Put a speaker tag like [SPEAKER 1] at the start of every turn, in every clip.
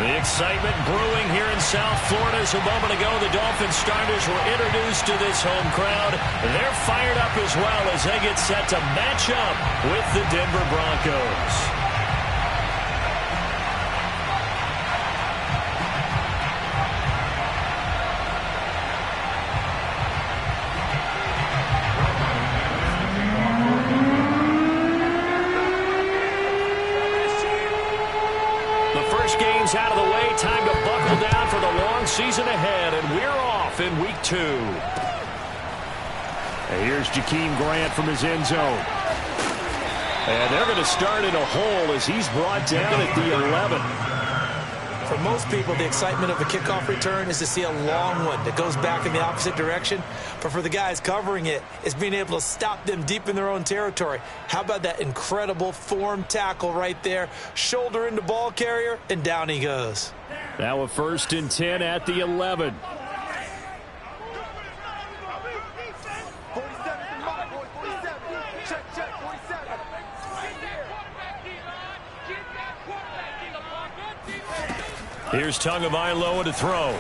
[SPEAKER 1] The excitement brewing here in South Florida. As a moment ago, the Dolphins starters were introduced to this home crowd. They're fired up as well as they get set to match up with the Denver Broncos. Game's out of the way. Time to buckle down for the long season ahead, and we're off in week 2. And here's Jakeem Grant from his end zone. And they're going to start in a hole as he's brought down at the 11.
[SPEAKER 2] For most people, the excitement of a kickoff return is to see a long one that goes back in the opposite direction. But for the guys covering it, it's being able to stop them deep in their own territory. How about that incredible form tackle right there? Shoulder into ball carrier, and down he goes.
[SPEAKER 1] Now a 1st and 10 at the 11. Here's Tagovailoa to throw.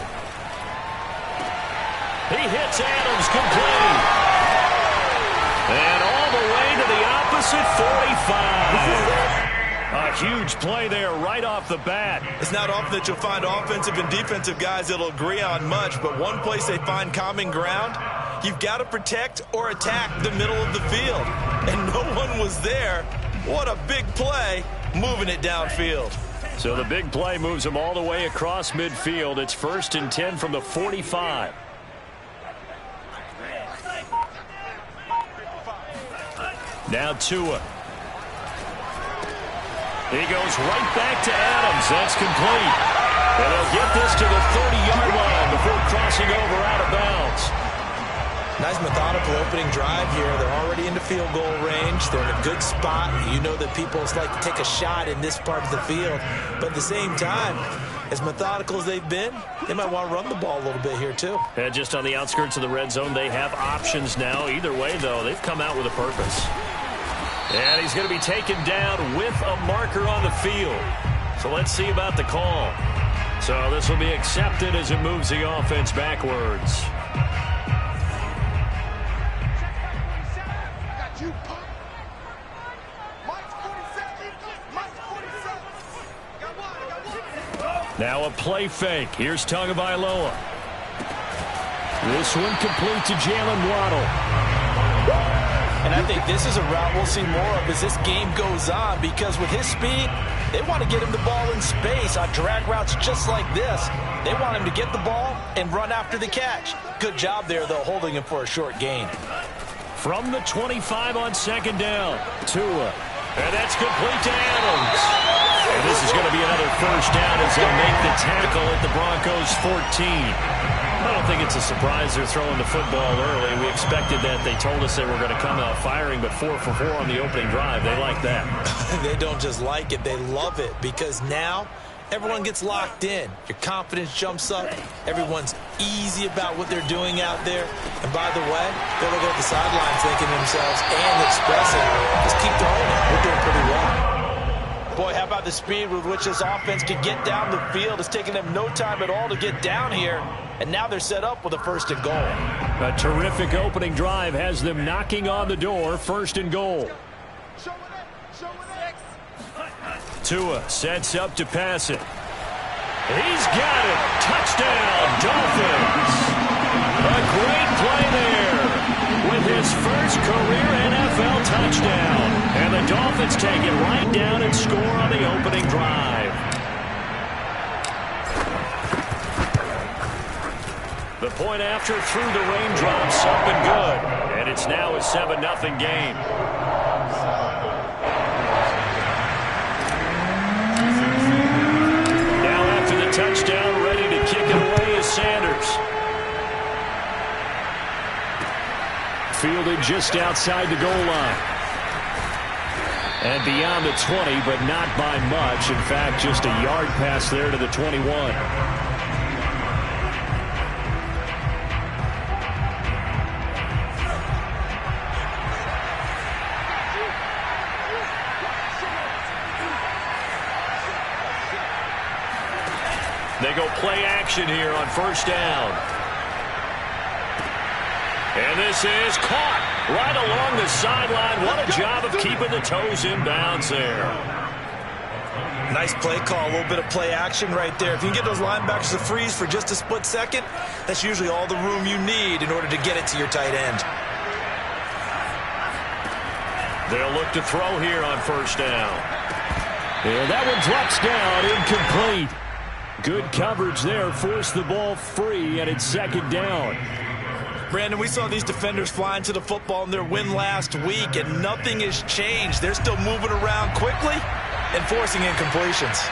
[SPEAKER 1] He hits Adams complete. And all the way to the opposite 45. A huge play there right off the bat.
[SPEAKER 2] It's not often that you'll find offensive and defensive guys that'll agree on much, but one place they find common ground, you've got to protect or attack the middle of the field. And no one was there. What a big play, moving it downfield.
[SPEAKER 1] So the big play moves them all the way across midfield. It's 1st and 10 from the 45. Now Tua. He goes right back to Adams. That's complete. And they'll get this to the 30-yard line before crossing over out of bounds.
[SPEAKER 2] Nice methodical opening drive here. They're already into field goal range. They're in a good spot. You know that people like to take a shot in this part of the field. But at the same time, as methodical as they've been, they might want to run the ball a little bit here too.
[SPEAKER 1] And just on the outskirts of the red zone, they have options now. Either way, though, they've come out with a purpose. And he's going to be taken down with a marker on the field. So let's see about the call. So this will be accepted as it moves the offense backwards. Now a play fake. Here's Tagovailoa. This one complete to Jalen Waddle.
[SPEAKER 2] And I think this is a route we'll see more of as this game goes on, because with his speed, they want to get him the ball in space on drag routes just like this. They want him to get the ball and run after the catch. Good job there, though, holding him for a short gain.
[SPEAKER 1] From the 25 on 2nd down, Tua. And that's complete to Adams. And this is going to be another 1st down as they'll make the tackle at the Broncos 14. I don't think it's a surprise they're throwing the football early. We expected that. They told us they were going to come out firing, but 4 for 4 on the opening drive. They like that.
[SPEAKER 2] They don't just like it, they love it, because now everyone gets locked in. Your confidence jumps up. Everyone's easy about what they're doing out there. And by the way, they're looking at the sidelines thinking to themselves and expressing, just keep throwing it. We're doing pretty well. Boy, how about the speed with which this offense can get down the field? It's taking them no time at all to get down here. And now they're set up with a 1st and goal.
[SPEAKER 1] A terrific opening drive has them knocking on the door. 1st and goal. Tua sets up to pass it. He's got it. Touchdown, Dolphins. A great play there with his first career NFL touchdown. And the Dolphins take it right down and score on the opening drive. The point after through the raindrops up and good. And it's now a 7-0 game. Now after the touchdown, ready to kick it away is Sanders. Fielded just outside the goal line. And beyond the 20, but not by much. In fact, just a yard pass there to the 21. They go play action here on first down. And this is caught right along the sideline. What a job of keeping the toes in bounds there.
[SPEAKER 2] Nice play call, a little bit of play action right there. If you can get those linebackers to freeze for just a split second, that's usually all the room you need in order to get it to your tight end.
[SPEAKER 1] They'll look to throw here on first down. And that one drops down, incomplete. Good coverage there, forced the ball free, and it's second down.
[SPEAKER 2] Brandon, we saw these defenders flying to the football in their win last week, and nothing has changed. They're still moving around quickly and forcing incompletions.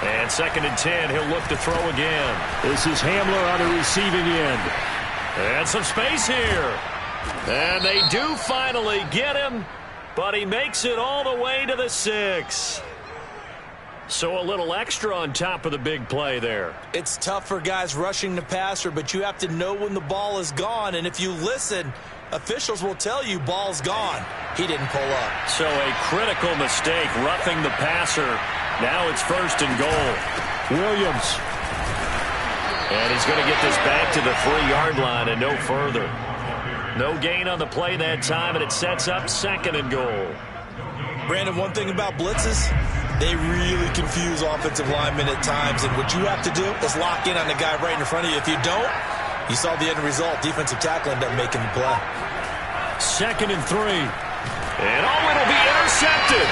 [SPEAKER 1] And second and 10, he'll look to throw again. This is Hamler on the receiving end. And some space here. And they do finally get him, but he makes it all the way to the 6. So a little extra on top of the big play there.
[SPEAKER 2] It's tough for guys rushing the passer, but you have to know when the ball is gone. And if you listen, officials will tell you ball's gone. He didn't pull up.
[SPEAKER 1] So a critical mistake, roughing the passer. Now it's first and goal. Williams. And he's going to get this back to the 3-yard line and no further. No gain on the play that time, and it sets up second and goal.
[SPEAKER 2] Brandon, one thing about blitzes, they really confuse offensive linemen at times, and what you have to do is lock in on the guy right in front of you. If you don't, you saw the end result. Defensive tackle ended up making the play.
[SPEAKER 1] Second and 3. And it'll be intercepted.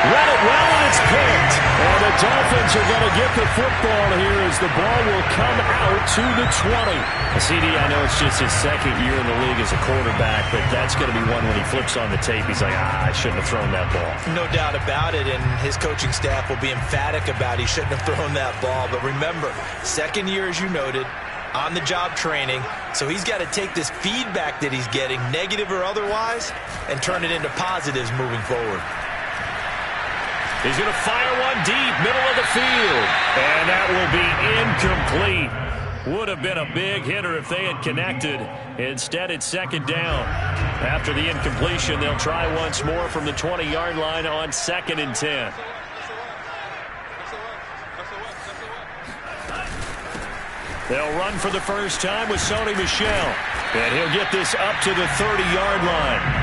[SPEAKER 1] Read it well, and it's picked. And the Dolphins are going to get the football here as the ball will come out to the 20. CD, I know it's just his second year in the league as a quarterback, but that's going to be one when he flips on the tape. He's like, I shouldn't have thrown that ball.
[SPEAKER 2] No doubt about it, and his coaching staff will be emphatic about he shouldn't have thrown that ball. But remember, second year, as you noted, on-the-job training, so he's got to take this feedback that he's getting, negative or otherwise, and turn it into positives moving forward.
[SPEAKER 1] He's going to fire one deep, middle of the field. And that will be incomplete. Would have been a big hitter if they had connected. Instead, it's second down. After the incompletion, they'll try once more from the 20-yard line on second and 10. They'll run for the first time with Sony Michel. And he'll get this up to the 30-yard line.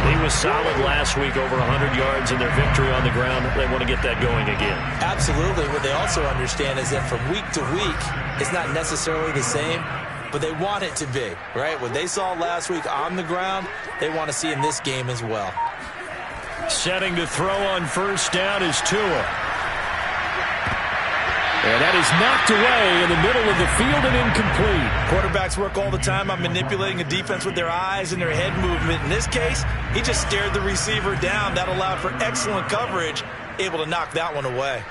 [SPEAKER 1] He was solid last week, over 100 yards in their victory on the ground. They want to get that going again.
[SPEAKER 2] Absolutely. What they also understand is that from week to week, it's not necessarily the same, but they want it to be, right? What they saw last week on the ground, they want to see in this game as well.
[SPEAKER 1] Setting to throw on first down is Tua. And that is knocked away in the middle of the field and incomplete.
[SPEAKER 2] Quarterbacks work all the time on manipulating a defense with their eyes and their head movement. In this case, he just stared the receiver down. That allowed for excellent coverage, able to knock that one away.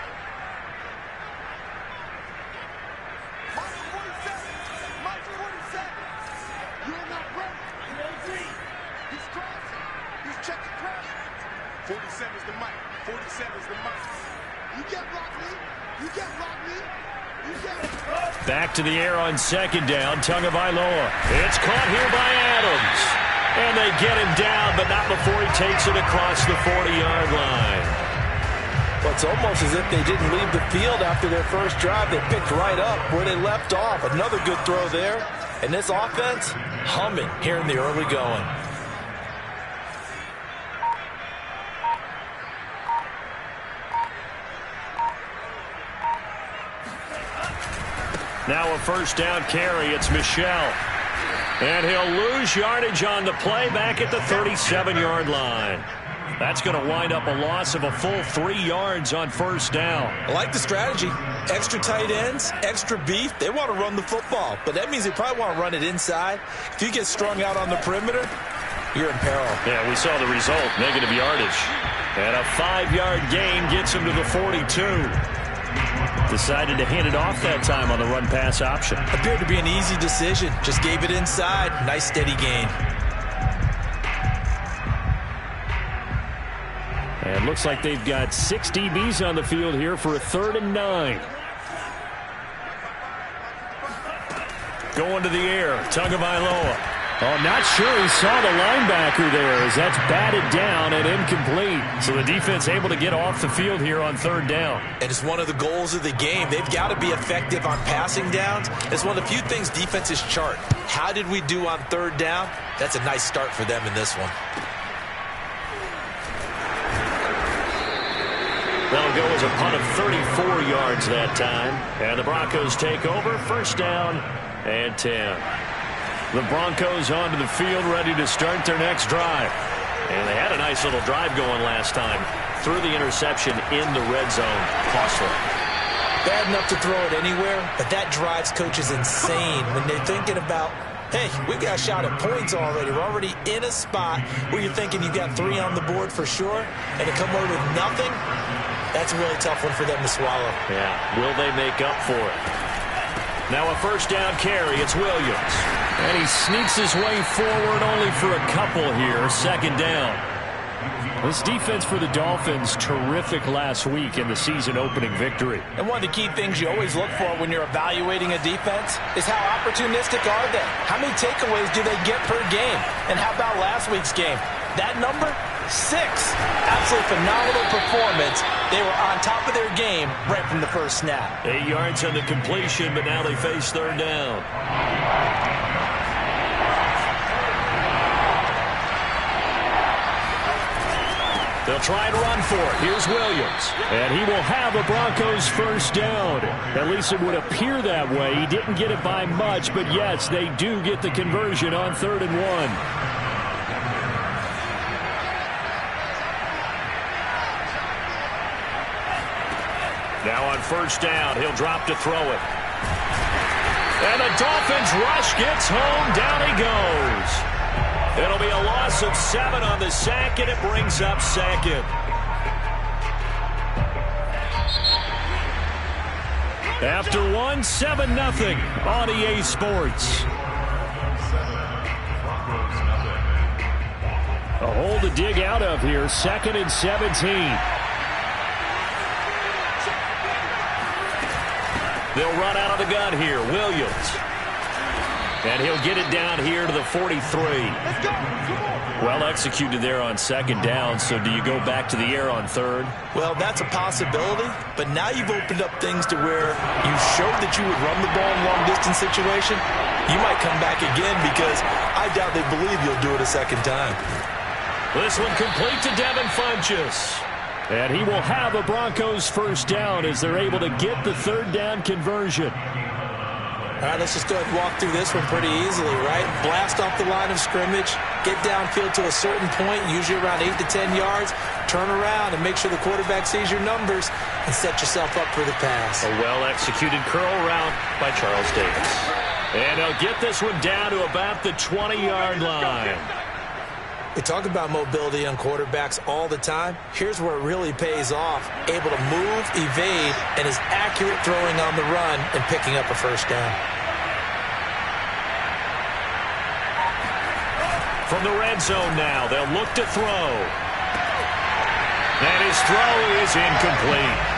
[SPEAKER 1] Back to the air on second down. Tagovailoa. It's caught here by Adams. And they get him down, but not before he takes it across the 40-yard line.
[SPEAKER 2] Well, it's almost as if they didn't leave the field after their first drive. They picked right up where they left off. Another good throw there. And this offense, humming here in the early going.
[SPEAKER 1] Now a first down carry. It's Michel. And he'll lose yardage on the play back at the 37-yard line. That's going to wind up a loss of a full 3 yards on first down.
[SPEAKER 2] I like the strategy. Extra tight ends, extra beef. They want to run the football, but that means they probably want to run it inside. If you get strung out on the perimeter, you're in peril.
[SPEAKER 1] Yeah, we saw the result, negative yardage. And a 5-yard gain gets him to the 42. Decided to hand it off that time on the run-pass option.
[SPEAKER 2] Appeared to be an easy decision. Just gave it inside. Nice, steady gain.
[SPEAKER 1] And looks like they've got 6 DBs on the field here for a 3rd and 9. Going to the air. Tagovailoa. Oh, not sure he saw the linebacker there as that's batted down and incomplete. So the defense able to get off the field here on third down.
[SPEAKER 2] And it's one of the goals of the game. They've got to be effective on passing downs. It's one of the few things defenses chart. How did we do on third down? That's a nice start for them in this one.
[SPEAKER 1] That'll go as a punt of 34 yards that time. And the Broncos take over. First down and 10. The Broncos onto the field, ready to start their next drive. And they had a nice little drive going last time. Threw the interception in the red zone. Costly.
[SPEAKER 2] Bad enough to throw it anywhere, but that drives coaches insane when they're thinking about, hey, we got a shot at points already. We're already in a spot where you're thinking you got 3 on the board for sure, and to come away with nothing, that's a really tough one for them to swallow.
[SPEAKER 1] Yeah, will they make up for it? Now a first down carry. It's Williams. And he sneaks his way forward only for a couple here. Second down. This defense for the Dolphins, terrific last week in the season-opening victory.
[SPEAKER 3] And one of the key things you always look for when you're evaluating a defense is how opportunistic are they? How many takeaways do they get per game? And how about last week's game? That number? 6. Absolutely phenomenal performance. They were on top of their game right from the first snap.
[SPEAKER 1] 8 yards on the completion, but now they face third down. They'll try and run for it. Here's Williams. And he will have a Broncos first down. At least it would appear that way. He didn't get it by much, but yes, they do get the conversion on 3rd and 1. Now on first down, he'll drop to throw it. And the Dolphins rush gets home. Down he goes. It'll be a loss of 7 on the sack, and it brings up 2nd. After 1, 7-0 on EA Sports. A hole to dig out of here. 2nd and 17. They'll run out of the gun here. Williams. And he'll get it down here to the 43. Well executed there on 2nd down. So do you go back to the air on 3rd?
[SPEAKER 2] Well, that's a possibility. But now you've opened up things to where you showed that you would run the ball in long-distance situation. You might come back again because I doubt they believe you'll do it a second time.
[SPEAKER 1] This one complete to Devin Funchess. And he will have a Broncos first down as they're able to get the 3rd down conversion.
[SPEAKER 2] All right, let's just go ahead and walk through this one pretty easily, right? Blast off the line of scrimmage, get downfield to a certain point, usually around 8 to 10 yards, turn around and make sure the quarterback sees your numbers and set yourself up for the pass.
[SPEAKER 1] A well-executed curl route by Charles Davis. And he'll get this one down to about the 20-yard line.
[SPEAKER 2] We talk about mobility on quarterbacks all the time. Here's where it really pays off. Able to move, evade, and is accurate throwing on the run and picking up a first down.
[SPEAKER 1] From the red zone now, they'll look to throw. And his throw is incomplete.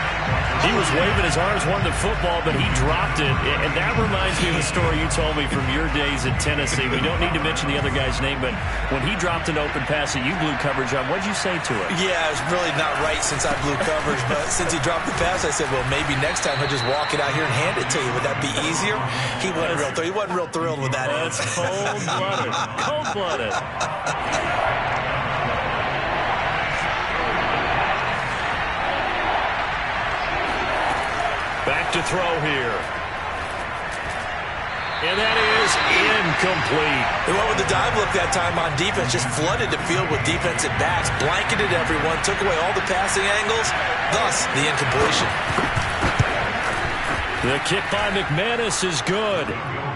[SPEAKER 1] He was waving his arms, wanting the football, but he dropped it. And that reminds me of a story you told me from your days at Tennessee. We don't need to mention the other guy's name, but when he dropped an open pass that you blew coverage on, what did you say to it?
[SPEAKER 2] Yeah, it was really not right since I blew coverage, but since he dropped the pass, I said, well, maybe next time he'll just walk it out here and hand it to you. Would that be easier? He wasn't real thrilled with that.
[SPEAKER 1] That's cold-blooded. Cold-blooded. Back to throw here. And that is incomplete.
[SPEAKER 2] They went with the dive look that time on defense, just flooded the field with defensive backs, blanketed everyone, took away all the passing angles, thus the incompletion.
[SPEAKER 1] The kick by McManus is good.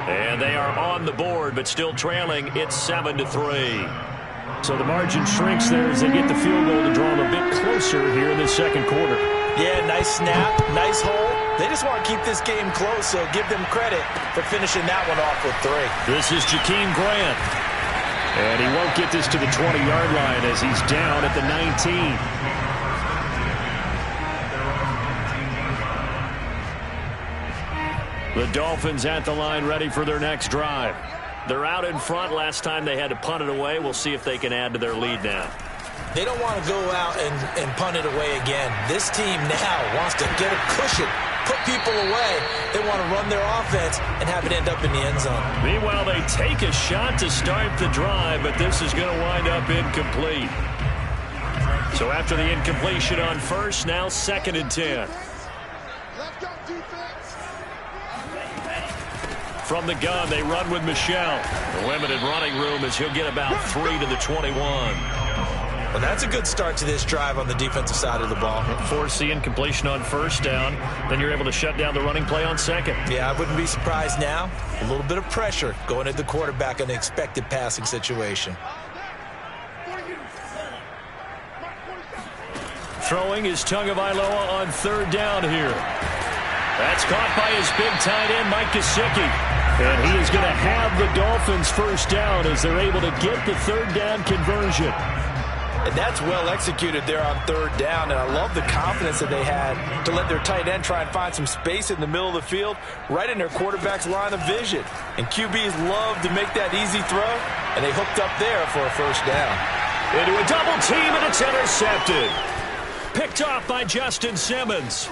[SPEAKER 1] And they are on the board, but still trailing. It's 7-3. So the margin shrinks there as they get the field goal to draw them a bit closer here in the second quarter.
[SPEAKER 2] Yeah, nice snap, nice hole. They just want to keep this game close, so give them credit for finishing that one off with 3.
[SPEAKER 1] This is Jakeem Grant. And he won't get this to the 20-yard line as he's down at the 19. The Dolphins at the line ready for their next drive. They're out in front. Last time they had to punt it away. We'll see if they can add to their lead now.
[SPEAKER 2] They don't want to go out and punt it away again. This team now wants to get a cushion, put people away. They want to run their offense and have it end up in the end zone.
[SPEAKER 1] Meanwhile, they take a shot to start the drive, but this is going to wind up incomplete. So after the incompletion on first, now 2nd and 10. From the gun, they run with Michel. The limited running room as he'll get about 3 to the 21.
[SPEAKER 2] Well, that's a good start to this drive on the defensive side of the ball.
[SPEAKER 1] Force the incompletion on first down. Then you're able to shut down the running play on second.
[SPEAKER 2] Yeah, I wouldn't be surprised now. A little bit of pressure going at the quarterback in an expected passing situation.
[SPEAKER 1] Throwing is Tagovailoa on 3rd down here. That's caught by his big tight end, Mike Gesicki. And he is going to have the Dolphins first down as they're able to get the 3rd down conversion.
[SPEAKER 3] And that's well executed there on 3rd down. And I love the confidence that they had to let their tight end try and find some space in the middle of the field, right in their quarterback's line of vision. And QBs love to make that easy throw, and they hooked up there for a first down.
[SPEAKER 1] Into a double team, and it's intercepted. Picked off by Justin Simmons.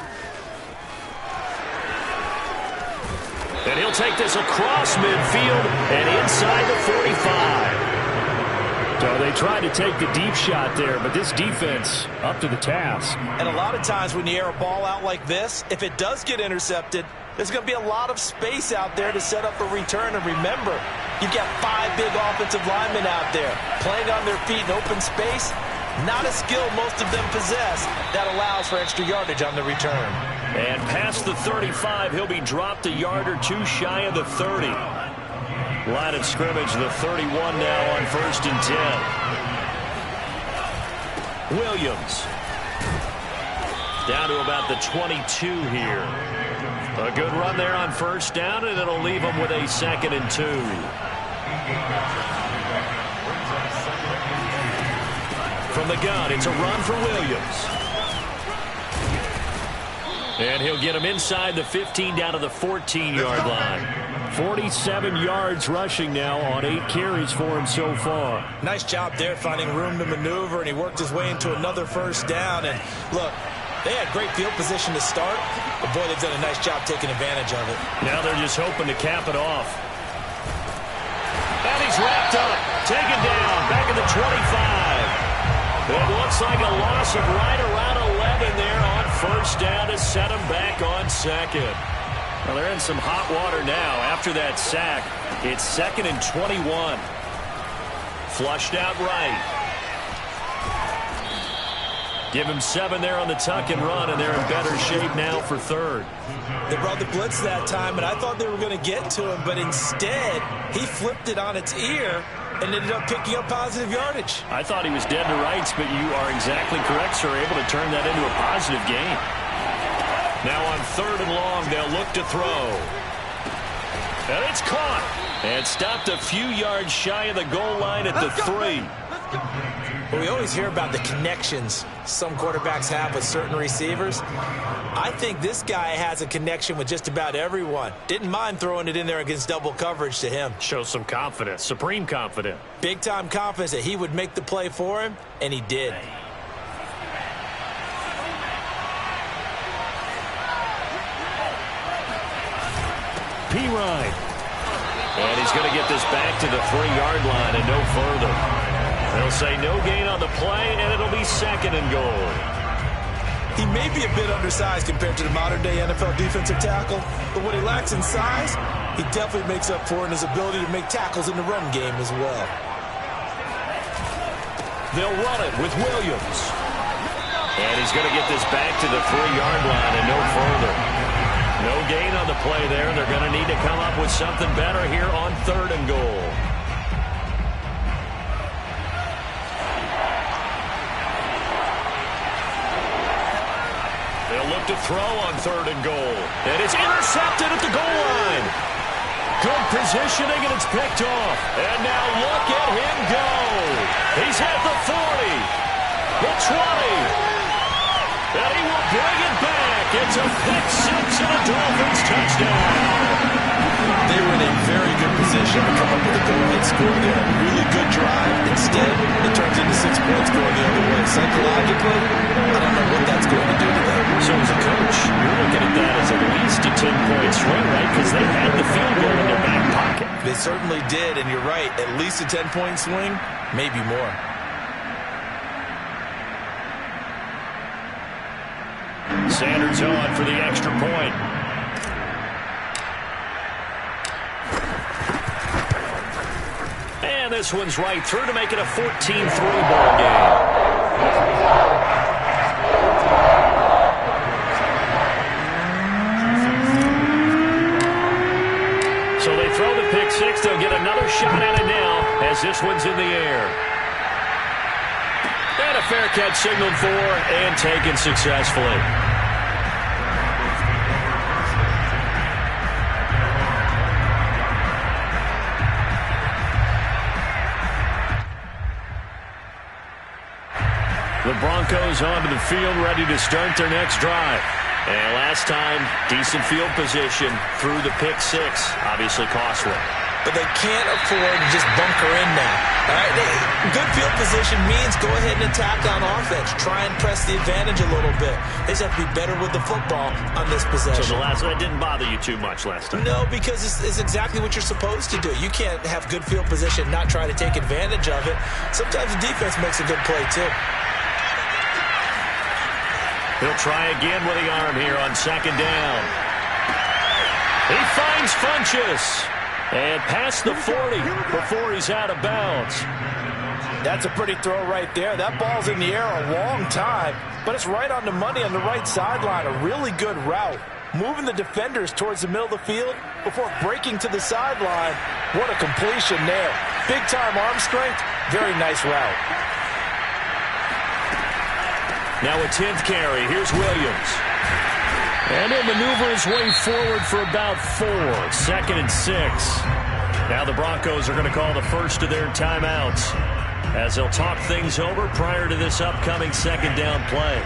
[SPEAKER 1] And he'll take this across midfield and inside the 45. So they tried to take the deep shot there, but this defense up to the task.
[SPEAKER 3] And a lot of times when you air a ball out like this, if it does get intercepted, there's going to be a lot of space out there to set up a return. And remember, you've got 5 big offensive linemen out there playing on their feet in open space. Not a skill most of them possess that allows for extra yardage on the return.
[SPEAKER 1] And past the 35, he'll be dropped a yard or two shy of the 30. Line of scrimmage, the 31 now on 1st and 10. Williams. Down to about the 22 here. A good run there on 1st down, and it'll leave him with a 2nd and 2. From the gun, it's a run for Williams. And he'll get him inside the 15 down to the 14-yard line. 47 yards rushing now on 8 carries for him so far.
[SPEAKER 2] Nice job there finding room to maneuver, and he worked his way into another first down. And look, they had great field position to start, but boy, they've done a nice job taking advantage of it.
[SPEAKER 1] Now they're just hoping to cap it off. And he's wrapped up, taken down, back at the 25. It looks like a loss of right around 11 there on 1st down to set him back on 2nd. Well, they're in some hot water now. After that sack, it's 2nd and 21. Flushed out right. Give him 7 there on the tuck and run, and they're in better shape now for 3rd.
[SPEAKER 2] They brought the blitz that time, and I thought they were going to get to him, but instead, he flipped it on its ear and ended up picking up positive yardage.
[SPEAKER 1] I thought he was dead to rights, but you are exactly correct, sir. Able to turn that into a positive gain. Now on 3rd and long, they'll look to throw. And it's caught. And stopped a few yards shy of the goal line at the 3.
[SPEAKER 2] Well, we always hear about the connections some quarterbacks have with certain receivers. I think this guy has a connection with just about everyone. Didn't mind throwing it in there against double coverage to him.
[SPEAKER 1] Shows some confidence, supreme confidence.
[SPEAKER 2] Big-time confidence that he would make the play for him, and he did.
[SPEAKER 1] P-Ryan. And he's going to get this back to the 3-yard line and no further. They'll say no gain on the play, and it'll be 2nd and goal.
[SPEAKER 2] He may be a bit undersized compared to the modern-day NFL defensive tackle, but what he lacks in size, he definitely makes up for in his ability to make tackles in the run game as well.
[SPEAKER 1] They'll run it with Williams. And he's going to get this back to the 3-yard line and no further. No gain on the play there. They're going to need to come up with something better here on 3rd and goal. They'll look to throw on 3rd and goal. And it's intercepted at the goal line. Good positioning, and it's picked off. And now look at him go. He's at the 40, the 20. And he will bring it back. It's a pick 6 and a Dolphins touchdown.
[SPEAKER 2] They were in a very good position to come up with a go-ahead score there. Really good drive. Instead, it turns into 6 points going the other way. Psychologically, I don't know what that's going to do to them.
[SPEAKER 1] So as a coach, you're looking at that as at least a 10-point swing, right? Because they had the field goal in their back pocket.
[SPEAKER 2] They certainly did, and you're right. At least a 10-point swing, maybe more.
[SPEAKER 1] Sanders on for the extra point. And this one's right through to make it a 14-3 ball game. So they throw the pick six. They'll get another shot at it now as this one's in the air. And a fair catch signaled for and taken successfully. The Broncos onto the field, ready to start their next drive. And last time, decent field position through the pick six. Obviously costly.
[SPEAKER 2] But they can't afford to just bunker in now. All right, good field position means go ahead and attack on offense. Try and press the advantage a little bit. They just have to be better with the football on this possession.
[SPEAKER 1] So that didn't bother you too much last time?
[SPEAKER 2] No, because it's exactly what you're supposed to do. You can't have good field position, not try to take advantage of it. Sometimes the defense makes a good play, too.
[SPEAKER 1] He'll try again with the arm here on second down. He finds Funchess. And past the 40 before he's out of bounds.
[SPEAKER 3] That's a pretty throw right there. That ball's in the air a long time, but it's right on the money on the right sideline. A really good route. Moving the defenders towards the middle of the field before breaking to the sideline. What a completion there. Big-time arm strength. Very nice route.
[SPEAKER 1] Now a 10th carry. Here's Williams. And he'll maneuver his way forward for about 4. 2nd and 6. Now the Broncos are going to call the first of their timeouts as they'll talk things over prior to this upcoming second down play.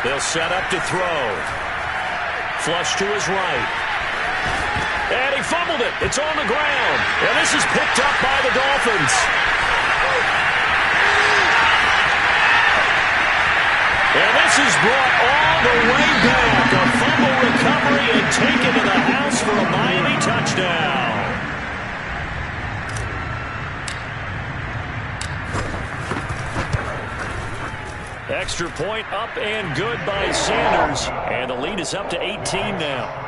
[SPEAKER 1] They'll set up to throw. Flush to his right. And he fumbled it. It's on the ground. And this is picked up by the Dolphins. And this is brought all the way back. A fumble recovery and taken to the house for a Miami touchdown. Extra point up and good by Sanders. And the lead is up to 18 now.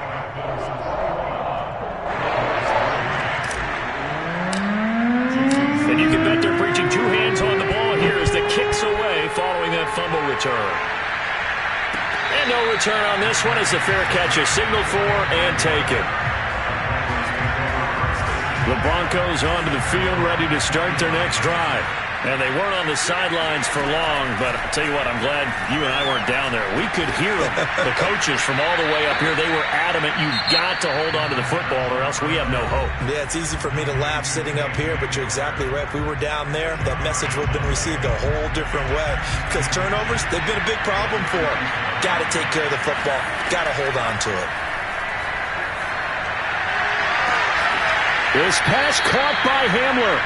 [SPEAKER 1] And you can bet they're preaching 2 hands on the ball here as the kick's away following that fumble return. And no return on this one as the fair catch is signaled for and taken. The Broncos onto the field ready to start their next drive. And they weren't on the sidelines for long, but I'll tell you what, I'm glad you and I weren't down there. We could hear them, the coaches from all the way up here. They were adamant, you've got to hold on to the football or else we have no hope.
[SPEAKER 2] Yeah, it's easy for me to laugh sitting up here, but you're exactly right. If we were down there, that message would have been received a whole different way. Because turnovers, they've been a big problem for them. Got to take care of the football. Got to hold on to it.
[SPEAKER 1] This pass caught by Hamler.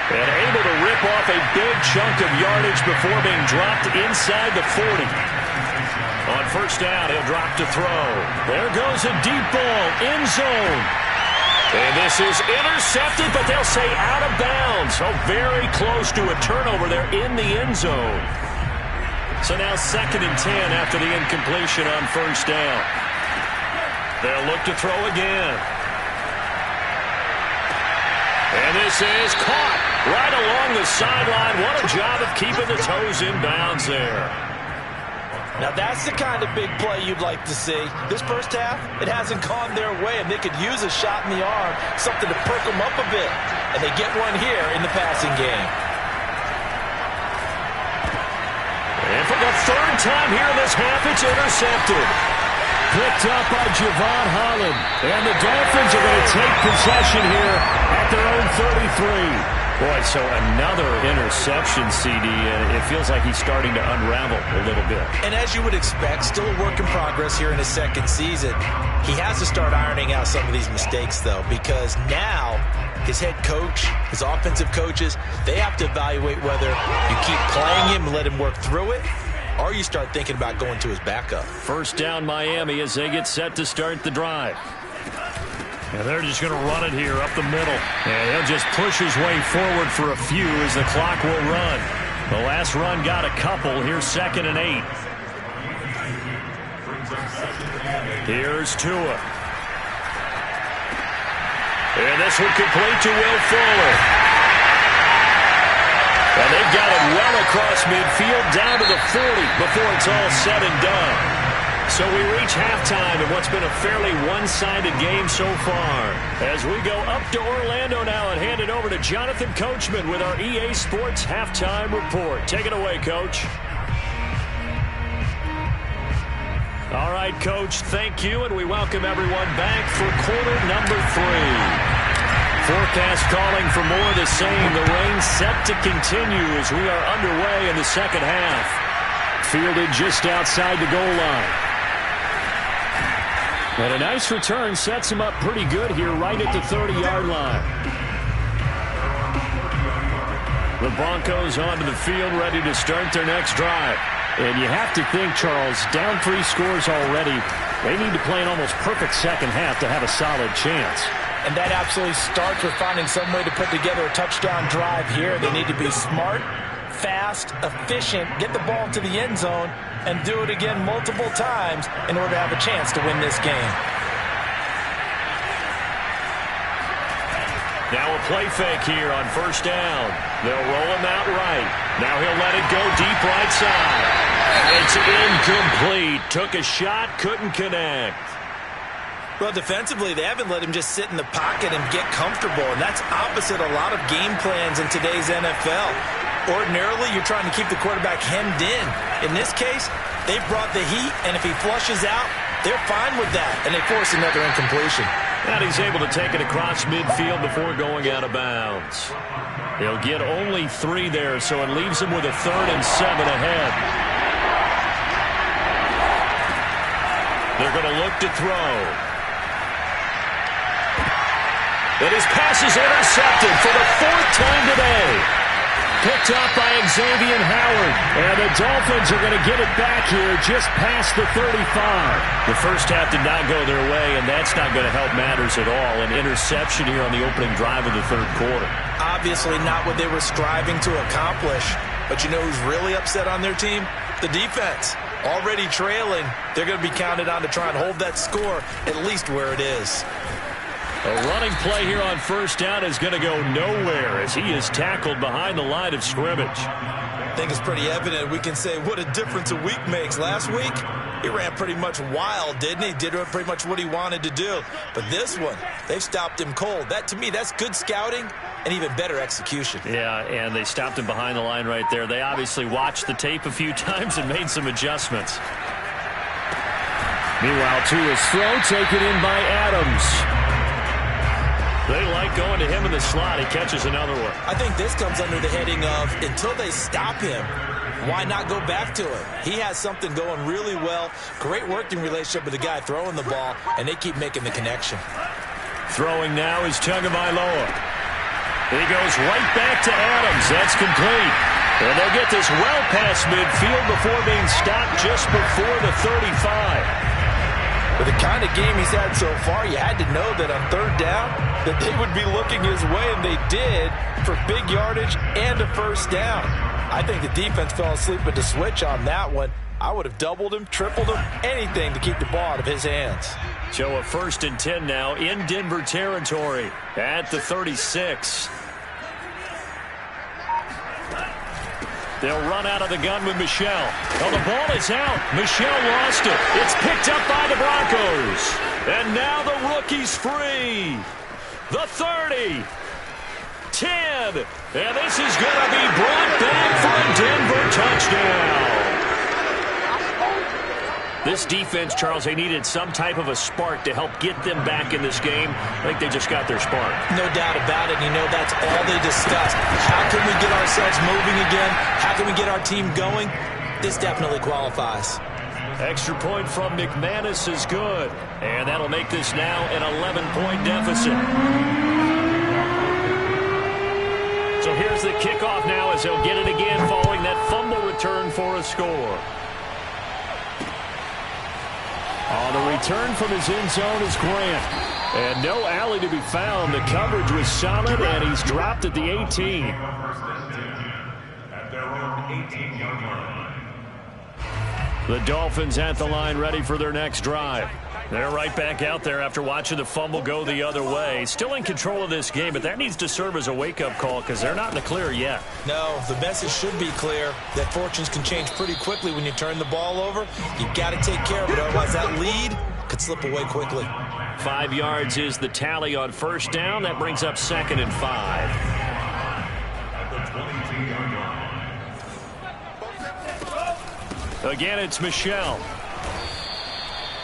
[SPEAKER 1] And able to rip off a big chunk of yardage before being dropped inside the 40. On first down, he'll drop to throw. There goes a deep ball, end zone. And this is intercepted, but they'll say out of bounds. So very close to a turnover there in the end zone. So now 2nd and 10 after the incompletion on first down. They'll look to throw again. And this is caught right along the sideline. What a job of keeping the toes in bounds there.
[SPEAKER 3] Now that's the kind of big play you'd like to see. This first half, it hasn't gone their way, and they could use a shot in the arm, something to perk them up a bit. And they get one here in the passing game.
[SPEAKER 1] And for the 3rd time here in this half, it's intercepted. Picked up by Javon Holland. And the Dolphins are going to take possession here at their own 33. Boy, so another interception, CD, and it feels like he's starting to unravel a little bit.
[SPEAKER 2] And as you would expect, still a work in progress here in his second season. He has to start ironing out some of these mistakes, though, because now his head coach, his offensive coaches, they have to evaluate whether you keep playing him and let him work through it, or you start thinking about going to his backup.
[SPEAKER 1] First down, Miami, as they get set to start the drive. And they're just going to run it here up the middle. And he'll just push his way forward for a few as the clock will run. The last run got a couple. Here's 2nd and 8. Here's Tua. And this one complete to Will Fuller. And they've got it well across midfield down to the 40 before it's all said and done. So we reach halftime in what's been a fairly one-sided game so far. As we go up to Orlando now and hand it over to Jonathan Coachman with our EA Sports Halftime Report. Take it away, Coach. All right, Coach, thank you, and we welcome everyone back for quarter number 3. Forecast calling for more of the same. The rain set to continue as we are underway in the second half. Fielded just outside the goal line. And a nice return sets him up pretty good here right at the 30-yard line. The Broncos onto the field ready to start their next drive. And you have to think, Charles, down 3 scores already. They need to play an almost perfect second half to have a solid chance.
[SPEAKER 3] And that absolutely starts with finding some way to put together a touchdown drive here. They need to be smart, fast, efficient, get the ball to the end zone, and do it again multiple times in order to have a chance to win this game.
[SPEAKER 1] Now a play fake here on first down. They'll roll him out right. Now he'll let it go deep right side. It's incomplete. Took a shot, couldn't connect.
[SPEAKER 2] Well, defensively, they haven't let him just sit in the pocket and get comfortable, and that's opposite a lot of game plans in today's NFL. Ordinarily, you're trying to keep the quarterback hemmed in. In this case, they've brought the heat, and if he flushes out, they're fine with that, and they force another incompletion.
[SPEAKER 1] And he's able to take it across midfield before going out of bounds. He'll get only 3 there, so it leaves him with a 3rd and 7 ahead. They're going to look to throw. And his pass is intercepted for the 4th time today. Picked up by Xavier Howard. And the Dolphins are going to get it back here just past the 35. The first half did not go their way, and that's not going to help matters at all. An interception here on the opening drive of the 3rd quarter.
[SPEAKER 2] Obviously not what they were striving to accomplish. But you know who's really upset on their team? The defense. Already trailing. They're going to be counted on to try and hold that score at least where it is.
[SPEAKER 1] A running play here on first down is going to go nowhere as he is tackled behind the line of scrimmage.
[SPEAKER 2] I think it's pretty evident. We can say what a difference a week makes. Last week, he ran pretty much wild, didn't he? Did pretty much what he wanted to do. But this one, they've stopped him cold. That, to me, that's good scouting and even better execution.
[SPEAKER 1] Yeah, and they stopped him behind the line right there. They obviously watched the tape a few times and made some adjustments. Meanwhile, Tua's throw taken in by Adams. They like going to him in the slot. He catches another one.
[SPEAKER 2] I think this comes under the heading of until they stop him, why not go back to him? He has something going really well. Great working relationship with the guy throwing the ball, and they keep making the connection.
[SPEAKER 1] Throwing now is Tagovailoa. He goes right back to Adams. That's complete. And they'll get this well past midfield before being stopped just before the 35.
[SPEAKER 3] With the kind of game he's had so far, you had to know that on 3rd down that they would be looking his way, and they did, for big yardage and a first down. I think the defense fell asleep at the switch on that one. I would have doubled him, tripled him, anything to keep the ball out of his hands.
[SPEAKER 1] So a 1st and 10 now in Denver territory at the 36. They'll run out of the gun with Michel. Well, the ball is out. Michel lost it. It's picked up by the Broncos. And now the rookie's free. The 30. 10. And this is going to be brought back for a Denver touchdown. This defense, Charles, they needed some type of a spark to help get them back in this game. I think they just got their spark.
[SPEAKER 2] No doubt about it. You know, that's all they discussed. How can we get ourselves moving again? How can we get our team going? This definitely qualifies.
[SPEAKER 1] Extra point from McManus is good. And that'll make this now an 11-point deficit. So here's the kickoff now as they'll get it again following that fumble return for a score. On the return from his end zone is Grant. And no alley to be found. The coverage was solid, and he's dropped at the 18.
[SPEAKER 4] At their own 18-yard line.
[SPEAKER 1] The Dolphins at the line ready for their next drive. They're right back out there after watching the fumble go the other way. Still in control of this game, but that needs to serve as a wake-up call because they're not in the clear yet.
[SPEAKER 2] No, the message should be clear that fortunes can change pretty quickly when you turn the ball over. You've got to take care of it, otherwise that lead could slip away quickly.
[SPEAKER 1] 5 yards is the tally on first down. That brings up 2nd and 5.
[SPEAKER 4] At the 22-yard line.
[SPEAKER 1] Again, it's Michel.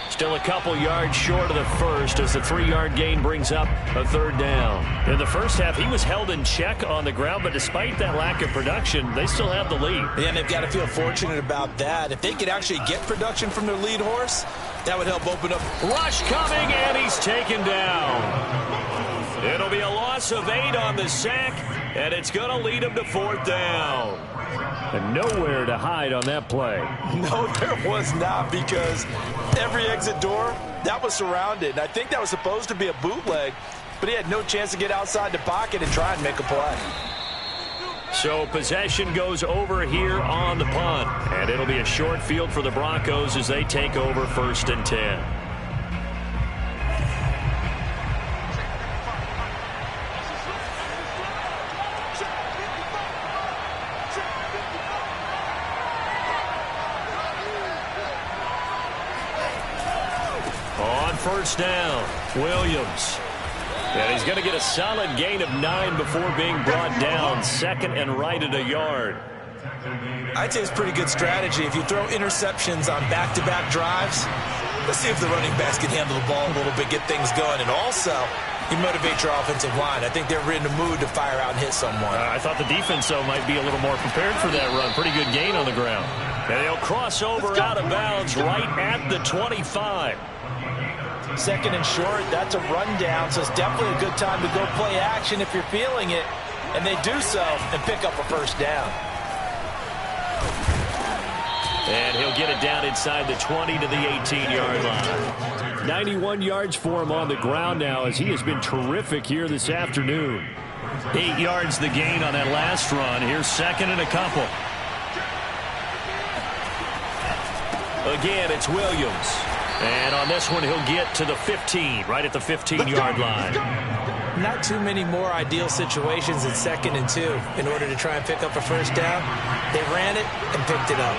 [SPEAKER 1] Still a couple yards short of the first as the 3-yard gain brings up a 3rd down. In the first half, he was held in check on the ground, but despite that lack of production, they still have the lead.
[SPEAKER 2] Yeah, and they've got to feel fortunate about that. If they could actually get production from their lead horse, that would help open up.
[SPEAKER 1] Rush coming, and he's taken down. It'll be a loss of 8 on the sack, and it's going to lead him to 4th down. And nowhere to hide on that play.
[SPEAKER 2] No, there was not, because every exit door, that was surrounded. I think that was supposed to be a bootleg, but he had no chance to get outside the pocket and try and make a play.
[SPEAKER 1] So possession goes over here on the punt. And it'll be a short field for the Broncos as they take over 1st and 10. On first down, Williams. And he's going to get a solid gain of 9 before being brought down. 2nd and right at a yard.
[SPEAKER 2] I'd say it's pretty good strategy. If you throw interceptions on back-to-back drives, let's see if the running backs can handle the ball a little bit, get things going. And also, you motivate your offensive line. I think they're in the mood to fire out and hit someone.
[SPEAKER 1] I thought the defense, though, might be a little more prepared for that run. Pretty good gain on the ground. And they'll cross over out of bounds right at the 25.
[SPEAKER 3] 2nd and short, that's a rundown, so it's definitely a good time to go play action if you're feeling it. And they do so and pick up a 1st down.
[SPEAKER 1] And he'll get it down inside the 20 to the 18-yard line. 91 yards for him on the ground now as he has been terrific here this afternoon. 8 yards the gain on that last run. Here's 2nd and a couple. Again, it's Williams. And on this one, he'll get to the 15, right at the 15-yard line.
[SPEAKER 2] Not too many more ideal situations in 2nd and 2 in order to try and pick up a 1st down. They ran it and picked it up.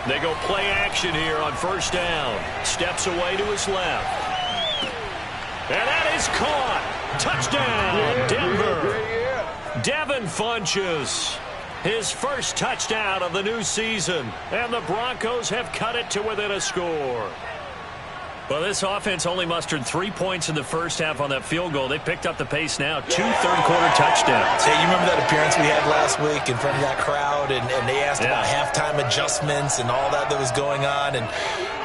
[SPEAKER 1] They go play action here on 1st down. Steps away to his left. And that is caught. Touchdown, Denver. Devin Funchess, his first touchdown of the new season, and the Broncos have cut it to within a score. Well, this offense only mustered 3 points in the first half on that field goal. They picked up the pace now. 2 third-quarter touchdowns.
[SPEAKER 2] Hey, you remember that appearance we had last week in front of that crowd, and they asked about halftime adjustments and all that was going on, and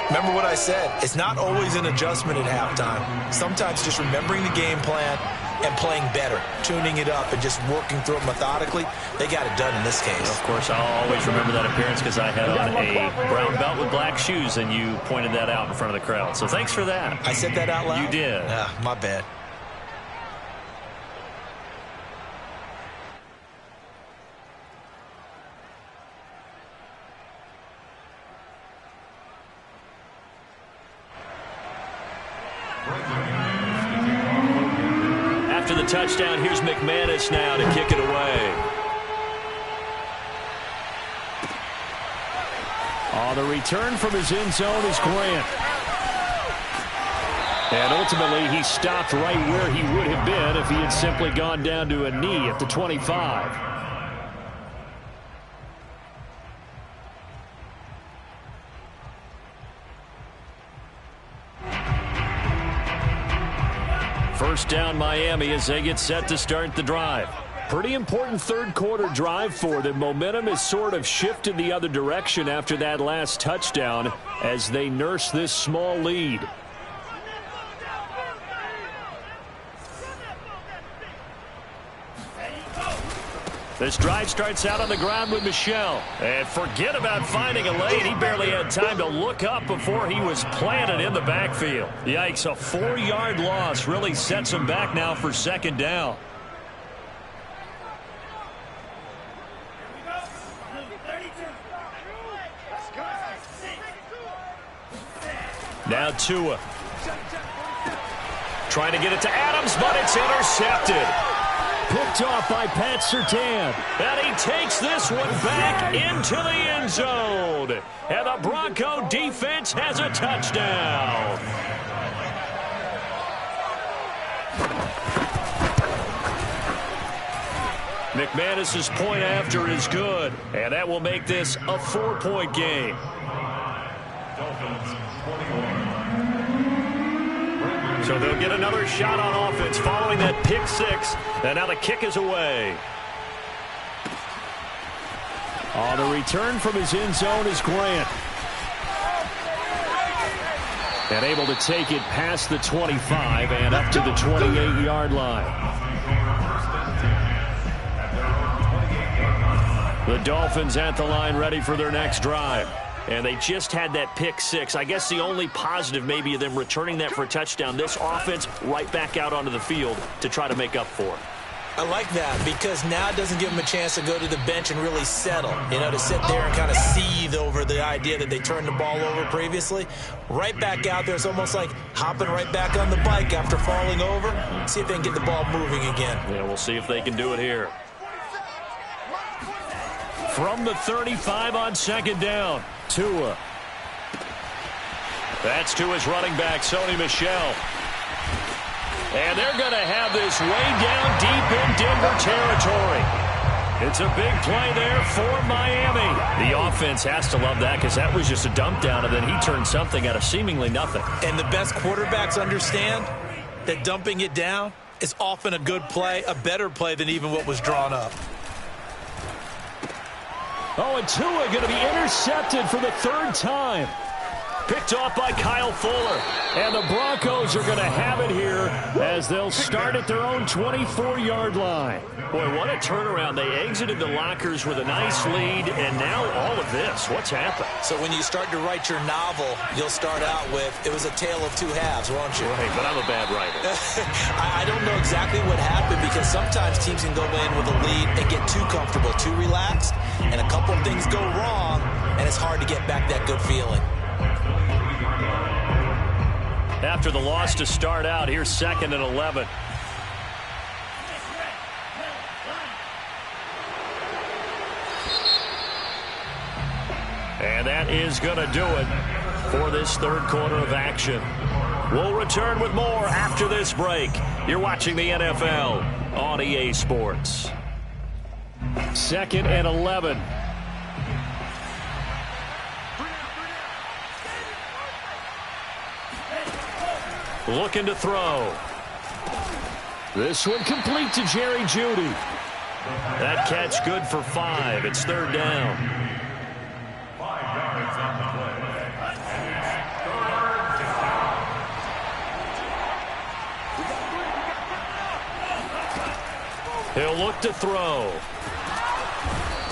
[SPEAKER 2] remember what I said. It's not always an adjustment at halftime. Sometimes just remembering the game plan and playing better, tuning it up, and just working through it methodically. They got it done in this case.
[SPEAKER 1] Of course, I'll always remember that appearance because I had on a brown belt with black shoes, and you pointed that out in front of the crowd. So thanks for that.
[SPEAKER 2] I said that out loud?
[SPEAKER 1] You did.
[SPEAKER 2] My bad.
[SPEAKER 1] After the touchdown, here's McManus now to kick it away. On the return from his end zone is Grant. And ultimately, he stopped right where he would have been if he had simply gone down to a knee at the 25. First down Miami as they get set to start the drive. Pretty important third quarter drive for them. Momentum has sort of shifted the other direction after that last touchdown as they nurse this small lead. This drive starts out on the ground with Michel. And forget about finding a lane. He barely had time to look up before he was planted in the backfield. Yikes, a 4-yard loss really sets him back now for second down. Now Tua. Trying to get it to Adams, but it's intercepted. Picked off by Pat Surtain. And he takes this one back into the end zone. And the Bronco defense has a touchdown. McManus's point after is good. And that will make this a 4-point game. So they'll get another shot on offense following that pick six. And now the kick is away. On the return from his end zone is Grant. And able to take it past the 25 and up to the 28-yard line. The Dolphins at the line ready for their next drive. And they just had that pick six. I guess the only positive maybe of them returning that for a touchdown. This offense right back out onto the field to try to make up for it.
[SPEAKER 2] I like that because now it doesn't give them a chance to go to the bench and really settle. You know, to sit there and kind of seethe over the idea that they turned the ball over previously. Right back out there. It's almost like hopping right back on the bike after falling over. See if they can get the ball moving again.
[SPEAKER 1] Yeah, we'll see if they can do it here. From the 35 on second down, Tua. That's Tua's running back, Sony Michel. And they're going to have this way down deep in Denver territory. It's a big play there for Miami. The offense has to love that because that was just a dump down, and then he turned something out of seemingly nothing. And
[SPEAKER 2] the best quarterbacks understand that dumping it down is often a good play, a better play than even what was drawn up.
[SPEAKER 1] Oh, and Tua going to be intercepted for the third time. Picked off by Kyle Fuller. And the Broncos are going to have it here as they'll start at their own 24-yard line. Boy, what a turnaround. They exited the lockers with a nice lead, and now all of this. What's happened?
[SPEAKER 2] So when you start to write your novel, you'll start out with, it was a tale of two halves, won't you?
[SPEAKER 1] Right, but I'm a bad writer.
[SPEAKER 2] I don't know exactly what happened because sometimes teams can go in with a lead and get too comfortable, too relaxed, and a couple of things go wrong, and it's hard to get back that good feeling.
[SPEAKER 1] After the loss to start out, here's 2nd and 11. And that is going to do it for this third quarter of action. We'll return with more after this break. You're watching the NFL on EA Sports. 2nd and 11. Looking to throw. This one complete to Jerry Jeudy. That catch good for 5. It's third down.
[SPEAKER 4] 5 yards on the play.
[SPEAKER 1] He'll look to throw.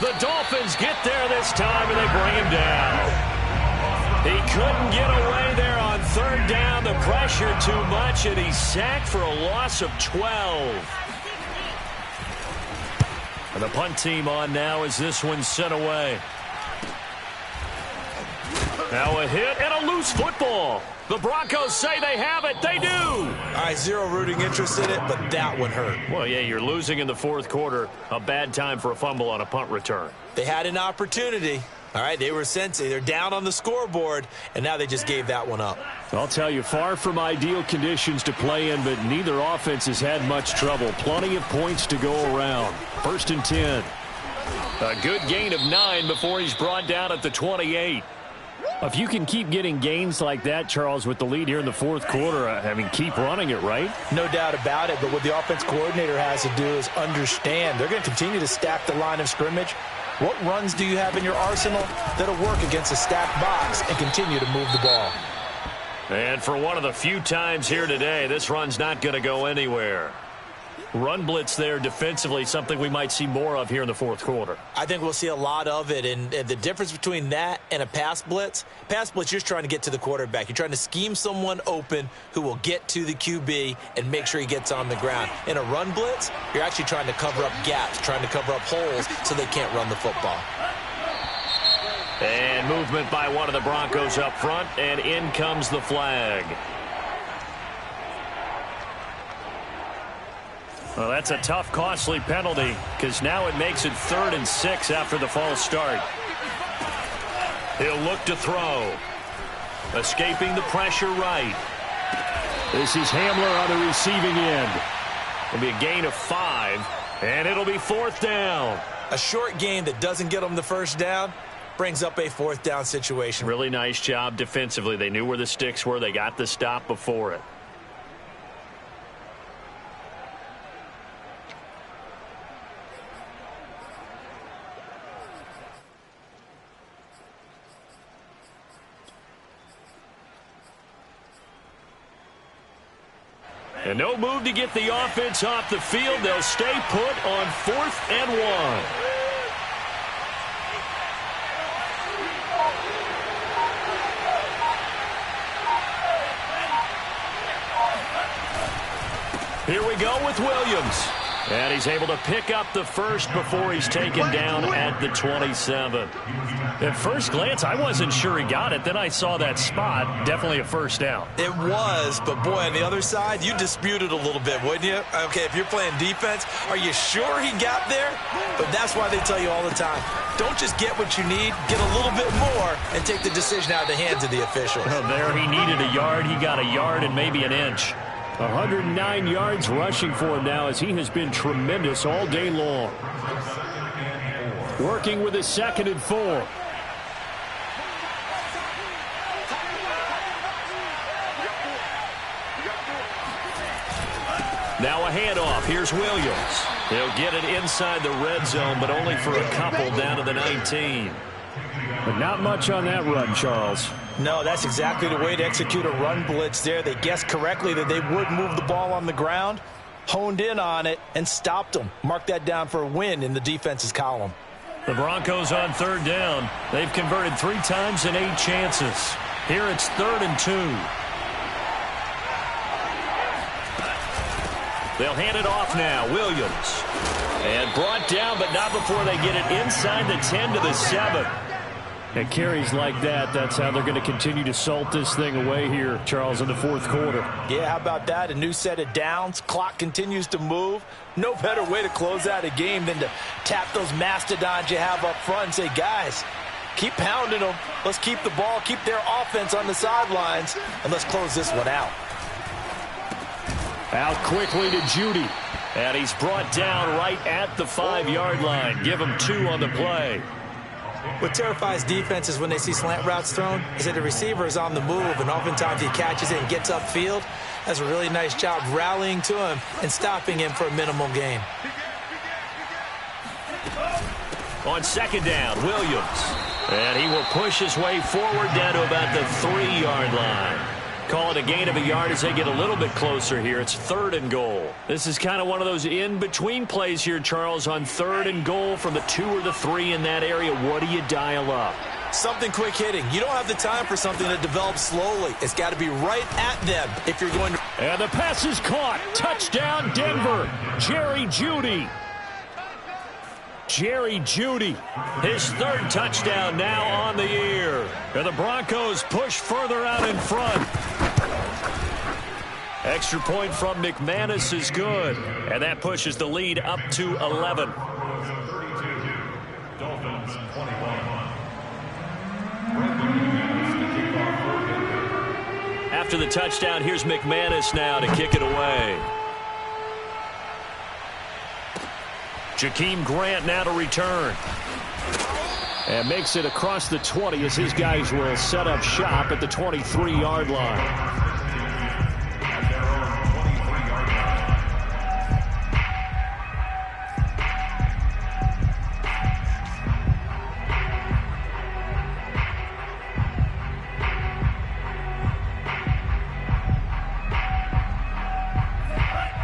[SPEAKER 1] The Dolphins get there this time, and they bring him down. He couldn't get away there on third down. The pressure too much, and he's sacked for a loss of 12. And the punt team on now as this one's sent away. Now a hit and a loose football. The Broncos say they have it. They do.
[SPEAKER 2] All right, zero rooting interest in it, but that one hurt.
[SPEAKER 1] Well, yeah, you're losing in the fourth quarter. A bad time for a fumble on a punt return.
[SPEAKER 2] They had an opportunity. All right, they were sensing. They're down on the scoreboard, and now they just gave that one up.
[SPEAKER 1] I'll tell you, far from ideal conditions to play in, but neither offense has had much trouble. Plenty of points to go around. 1st and 10. A good gain of 9 before he's brought down at the 28. If you can keep getting gains like that, Charles, with the lead here in the 4th quarter, I mean, keep running it, right?
[SPEAKER 3] No doubt about it, but what the offense coordinator has to do is understand. They're going to continue to stack the line of scrimmage. What runs do you have in your arsenal that'll work against a stacked box and continue to move the ball?
[SPEAKER 1] And for one of the few times here today, this run's not going to go anywhere. Run blitz there defensively, something we might see more of here in the 4th quarter.
[SPEAKER 2] I think we'll see a lot of it, and the difference between that and a pass blitz, you're just trying to get to the quarterback. You're trying to scheme someone open who will get to the QB and make sure he gets on the ground. In a run blitz, you're actually trying to cover up gaps, trying to cover up holes so they can't run the football.
[SPEAKER 1] And movement by one of the Broncos up front, and in comes the flag. Well, that's a tough, costly penalty because now it makes it 3rd and 6 after the false start. He'll look to throw. Escaping the pressure right. This is Hamler on the receiving end. It'll be a gain of 5, and it'll be 4th down.
[SPEAKER 2] A short gain that doesn't get them the 1st down brings up a 4th down situation.
[SPEAKER 1] Really nice job defensively. They knew where the sticks were. They got the stop before it. And no move to get the offense off the field. They'll stay put on 4th and 1. Here we go with Williams. And he's able to pick up the first before he's taken down at the 27. At first glance, I wasn't sure he got it. Then I saw that spot. Definitely a 1st down.
[SPEAKER 2] It was, but boy, on the other side, you dispute it a little bit, wouldn't you? Okay, if you're playing defense, are you sure he got there? But that's why they tell you all the time, don't just get what you need, get a little bit more, and take the decision out of the hands of the officials.
[SPEAKER 1] Well, there he needed a yard. He got a yard and maybe an inch. 109 yards rushing for him now as he has been tremendous all day long. Working with his 2nd and 4. Now a handoff. Here's Williams. He'll get it inside the red zone, but only for a couple down to the 19. But not much on that run, Charles.
[SPEAKER 3] No, that's exactly the way to execute a run blitz there. They guessed correctly that they would move the ball on the ground, honed in on it, and stopped them. Mark that down for a win in the defense's column.
[SPEAKER 1] The Broncos on 3rd down. They've converted 3 times in 8 chances. Here it's 3rd and 2. They'll hand it off now. Williams. And brought down, but not before they get it inside the 10 to the 7. And carries like that, that's how they're going to continue to salt this thing away here, Charles, in the 4th quarter.
[SPEAKER 3] Yeah, how about that? A new set of downs. Clock continues to move. No better way to close out a game than to tap those mastodons you have up front and say, guys, keep pounding them. Let's keep the ball, keep their offense on the sidelines, and let's close this one out.
[SPEAKER 1] Out quickly to Judy. And he's brought down right at the 5-yard line. Give him 2 on the play.
[SPEAKER 2] What terrifies defenses when they see slant routes thrown is that the receiver is on the move, and oftentimes he catches it and gets upfield. Does a really nice job rallying to him and stopping him for a minimal gain.
[SPEAKER 1] On 2nd down, Williams. And he will push his way forward down to about the 3-yard line. Call it a gain of a yard as they get a little bit closer here. It's 3rd and goal. This is kind of one of those in-between plays here, Charles, on 3rd and goal from the 2 or the 3 in that area. What do you dial up?
[SPEAKER 2] Something quick hitting. You don't have the time for something that develops slowly. It's got to be right at them if you're going to...
[SPEAKER 1] And the pass is caught. Touchdown, Denver. Jerry Jeudy. Jerry Jeudy, his 3rd touchdown now on the year. And the Broncos push further out in front. Extra point from McManus is good. And that pushes the lead up to 11.
[SPEAKER 4] Dolphins 21,
[SPEAKER 1] after the touchdown. Here's McManus now to kick it away. Jakeem Grant now to return. And makes it across the 20 as his guys will set up shop at the 23-yard line.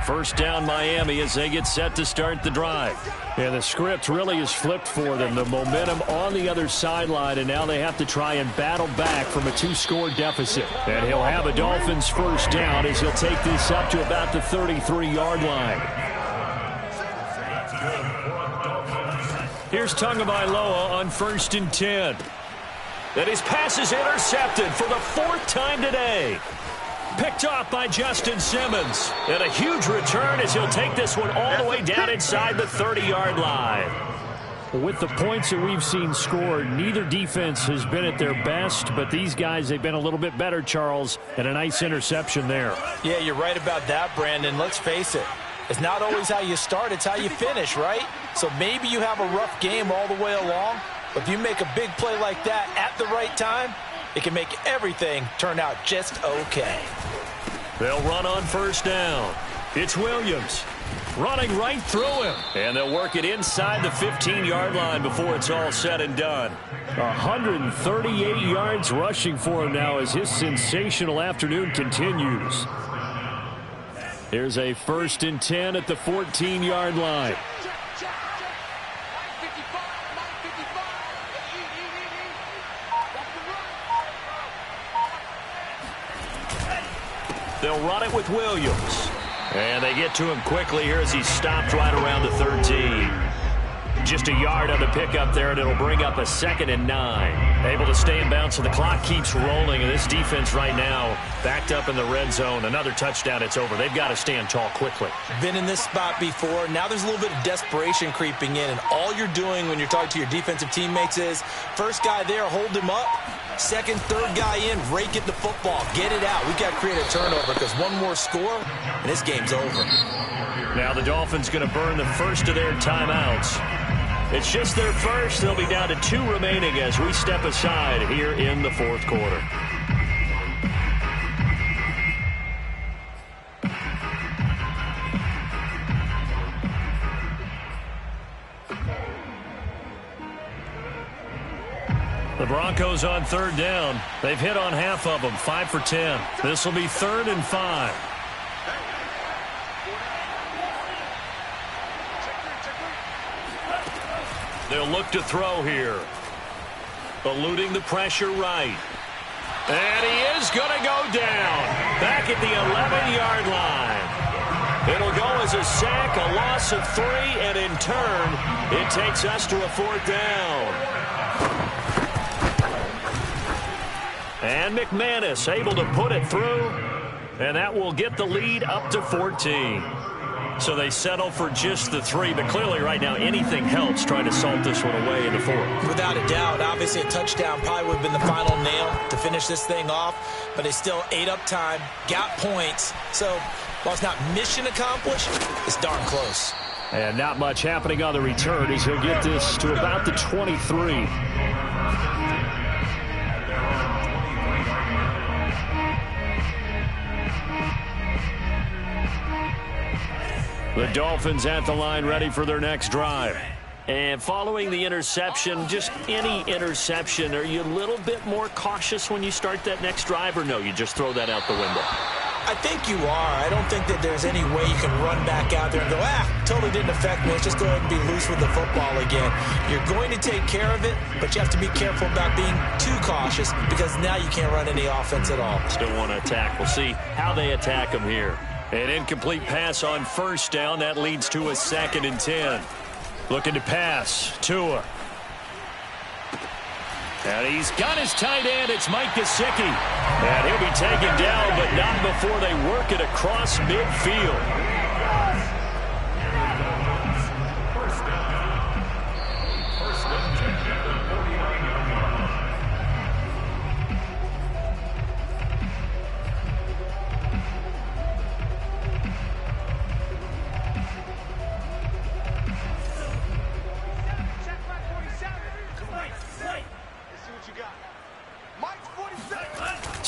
[SPEAKER 1] First down Miami as they get set to start the drive. And the script really is flipped for them. The momentum on the other sideline, and now they have to try and battle back from a 2-score deficit. And he'll have a Dolphins first down as he'll take this up to about the 33-yard line. Here's Tagovailoa on 1st and 10. And his pass is intercepted for the 4th time today. Picked off by Justin Simmons. And a huge return as he'll take this one all the way down inside the 30-yard line. With the points that we've seen scored, neither defense has been at their best, but these guys, they've been a little bit better, Charles, and a nice interception there.
[SPEAKER 3] Yeah, you're right about that, Brandon. Let's face it. It's not always how you start, it's how you finish, right? So maybe you have a rough game all the way along, but if you make a big play like that at the right time, it can make everything turn out just okay.
[SPEAKER 1] They'll run on first down. It's Williams running right through him. And they'll work it inside the 15-yard line before it's all said and done. 138 yards rushing for him now as his sensational afternoon continues. Here's a 1st and 10 at the 14-yard line. They'll run it with Williams. And they get to him quickly here as he's stopped right around the 13. Just a yard on the pickup there, and it'll bring up a 2nd and 9. Able to stay in bounds, so the clock keeps rolling. And this defense right now backed up in the red zone. Another touchdown, it's over. They've got to stand tall quickly.
[SPEAKER 2] Been in this spot before. Now there's a little bit of desperation creeping in. And all you're doing when you're talking to your defensive teammates is, first guy there, hold him up. Second, third guy in, rake at the football. Get it out. We've got to create a turnover because one more score, and this game's over.
[SPEAKER 1] Now the Dolphins going to burn the first of their timeouts. It's just their first. They'll be down to 2 remaining as we step aside here in the 4th quarter. The Broncos on 3rd down. They've hit on half of them, 5 for 10. This will be 3rd and 5. They'll look to throw here. Eluding the pressure right. And he is going to go down. Back at the 11-yard line. It'll go as a sack, a loss of 3, and in turn, it takes us to a 4th down. And McManus able to put it through, and that will get the lead up to 14. So they settle for just the 3, but clearly right now anything helps trying to salt this one away in the 4th.
[SPEAKER 2] Without a doubt, obviously a touchdown probably would have been the final nail to finish this thing off, but they still ate up time, got points. So while it's not mission accomplished, it's darn close.
[SPEAKER 1] And not much happening on the return as he'll get this to about the 23. The Dolphins at the line ready for their next drive. And following the interception, just any interception, are you a little bit more cautious when you start that next drive, or no, you just throw that out the window?
[SPEAKER 2] I think you are. I don't think that there's any way you can run back out there and go, totally didn't affect me. Let's just go ahead and be loose with the football again. You're going to take care of it, but you have to be careful about being too cautious because now you can't run any offense at all.
[SPEAKER 1] Still want to attack. We'll see how they attack them here. An incomplete pass on first down. That leads to a 2nd and 10. Looking to pass. Tua. And he's got his tight end. It's Mike Gesicki. And he'll be taken down, but not before they work it across midfield.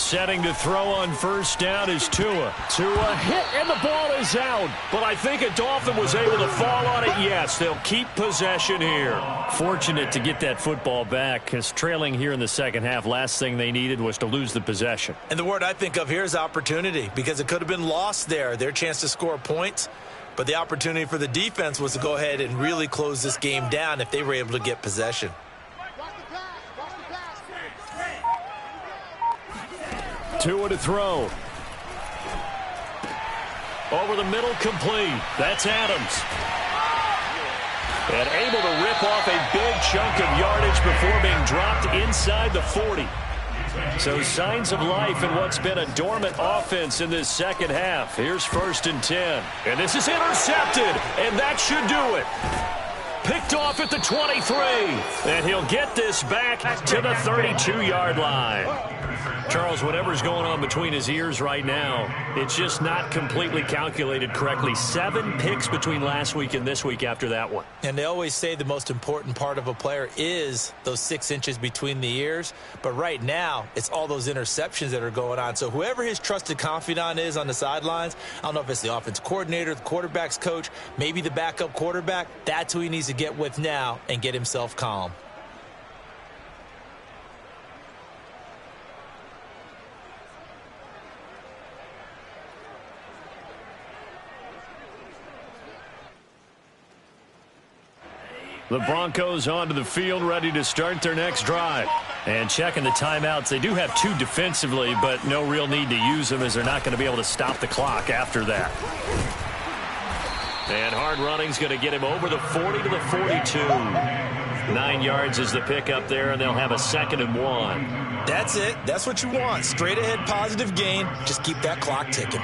[SPEAKER 1] setting to throw on first down is Tua. Tua hit, and the ball is out. But I think a Dolphin was able to fall on it. Yes, they'll keep possession here. Fortunate to get that football back, because trailing here in the second half, last thing they needed was to lose the possession.
[SPEAKER 2] And the word I think of here is opportunity, because it could have been lost there, their chance to score points. But the opportunity for the defense was to go ahead and really close this game down if they were able to get possession.
[SPEAKER 1] Tua to throw. Over the middle, complete. That's Adams. And able to rip off a big chunk of yardage before being dropped inside the 40. So signs of life in what's been a dormant offense in this second half. Here's 1st and 10. And this is intercepted. And that should do it. Picked off at the 23. And he'll get this back to the 32-yard line. Charles, whatever's going on between his ears right now, it's just not completely calculated correctly. 7 picks between last week and this week after that one.
[SPEAKER 2] And they always say the most important part of a player is those 6 inches between the ears. But right now, it's all those interceptions that are going on. So whoever his trusted confidant is on the sidelines, I don't know if it's the offense coordinator, the quarterback's coach, maybe the backup quarterback, that's who he needs to get with now and get himself calm.
[SPEAKER 1] The Broncos onto the field, ready to start their next drive. And checking the timeouts, they do have 2 defensively, but no real need to use them as they're not going to be able to stop the clock after that. And hard running's going to get him over the 40 to the 42. 9 yards is the pickup there, and they'll have a 2nd and 1.
[SPEAKER 2] That's it. That's what you want. Straight ahead positive gain. Just keep that clock ticking.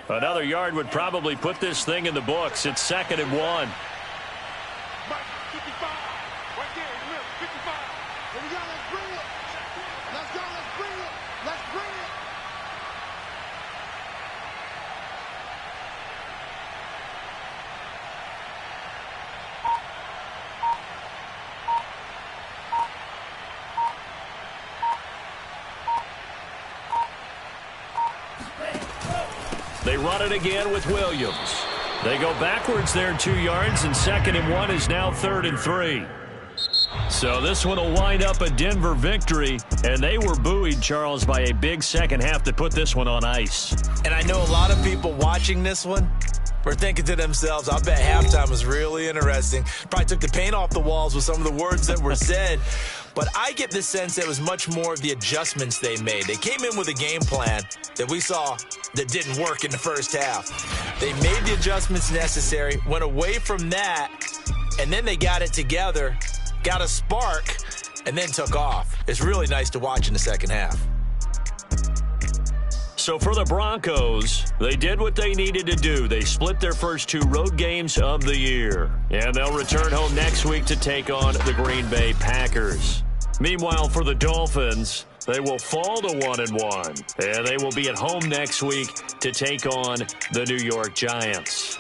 [SPEAKER 1] Another yard would probably put this thing in the books. It's 2nd and 1. They run it again with Williams. They go backwards there 2 yards, and 2nd and 1 is now 3rd and 3. So this one will wind up a Denver victory, and they were buoyed, Charles, by a big second half to put this one on ice.
[SPEAKER 2] And I know a lot of people watching this one were thinking to themselves, I bet halftime was really interesting. Probably took the paint off the walls with some of the words that were said. But I get the sense that it was much more of the adjustments they made. They came in with a game plan that we saw that didn't work in the first half. They made the adjustments necessary, went away from that, and then they got it together, got a spark, and then took off. It's really nice to watch in the second half.
[SPEAKER 1] So for the Broncos, they did what they needed to do. They split their first 2 road games of the year. And they'll return home next week to take on the Green Bay Packers. Meanwhile, for the Dolphins, they will fall to 1-1. And they will be at home next week to take on the New York Giants.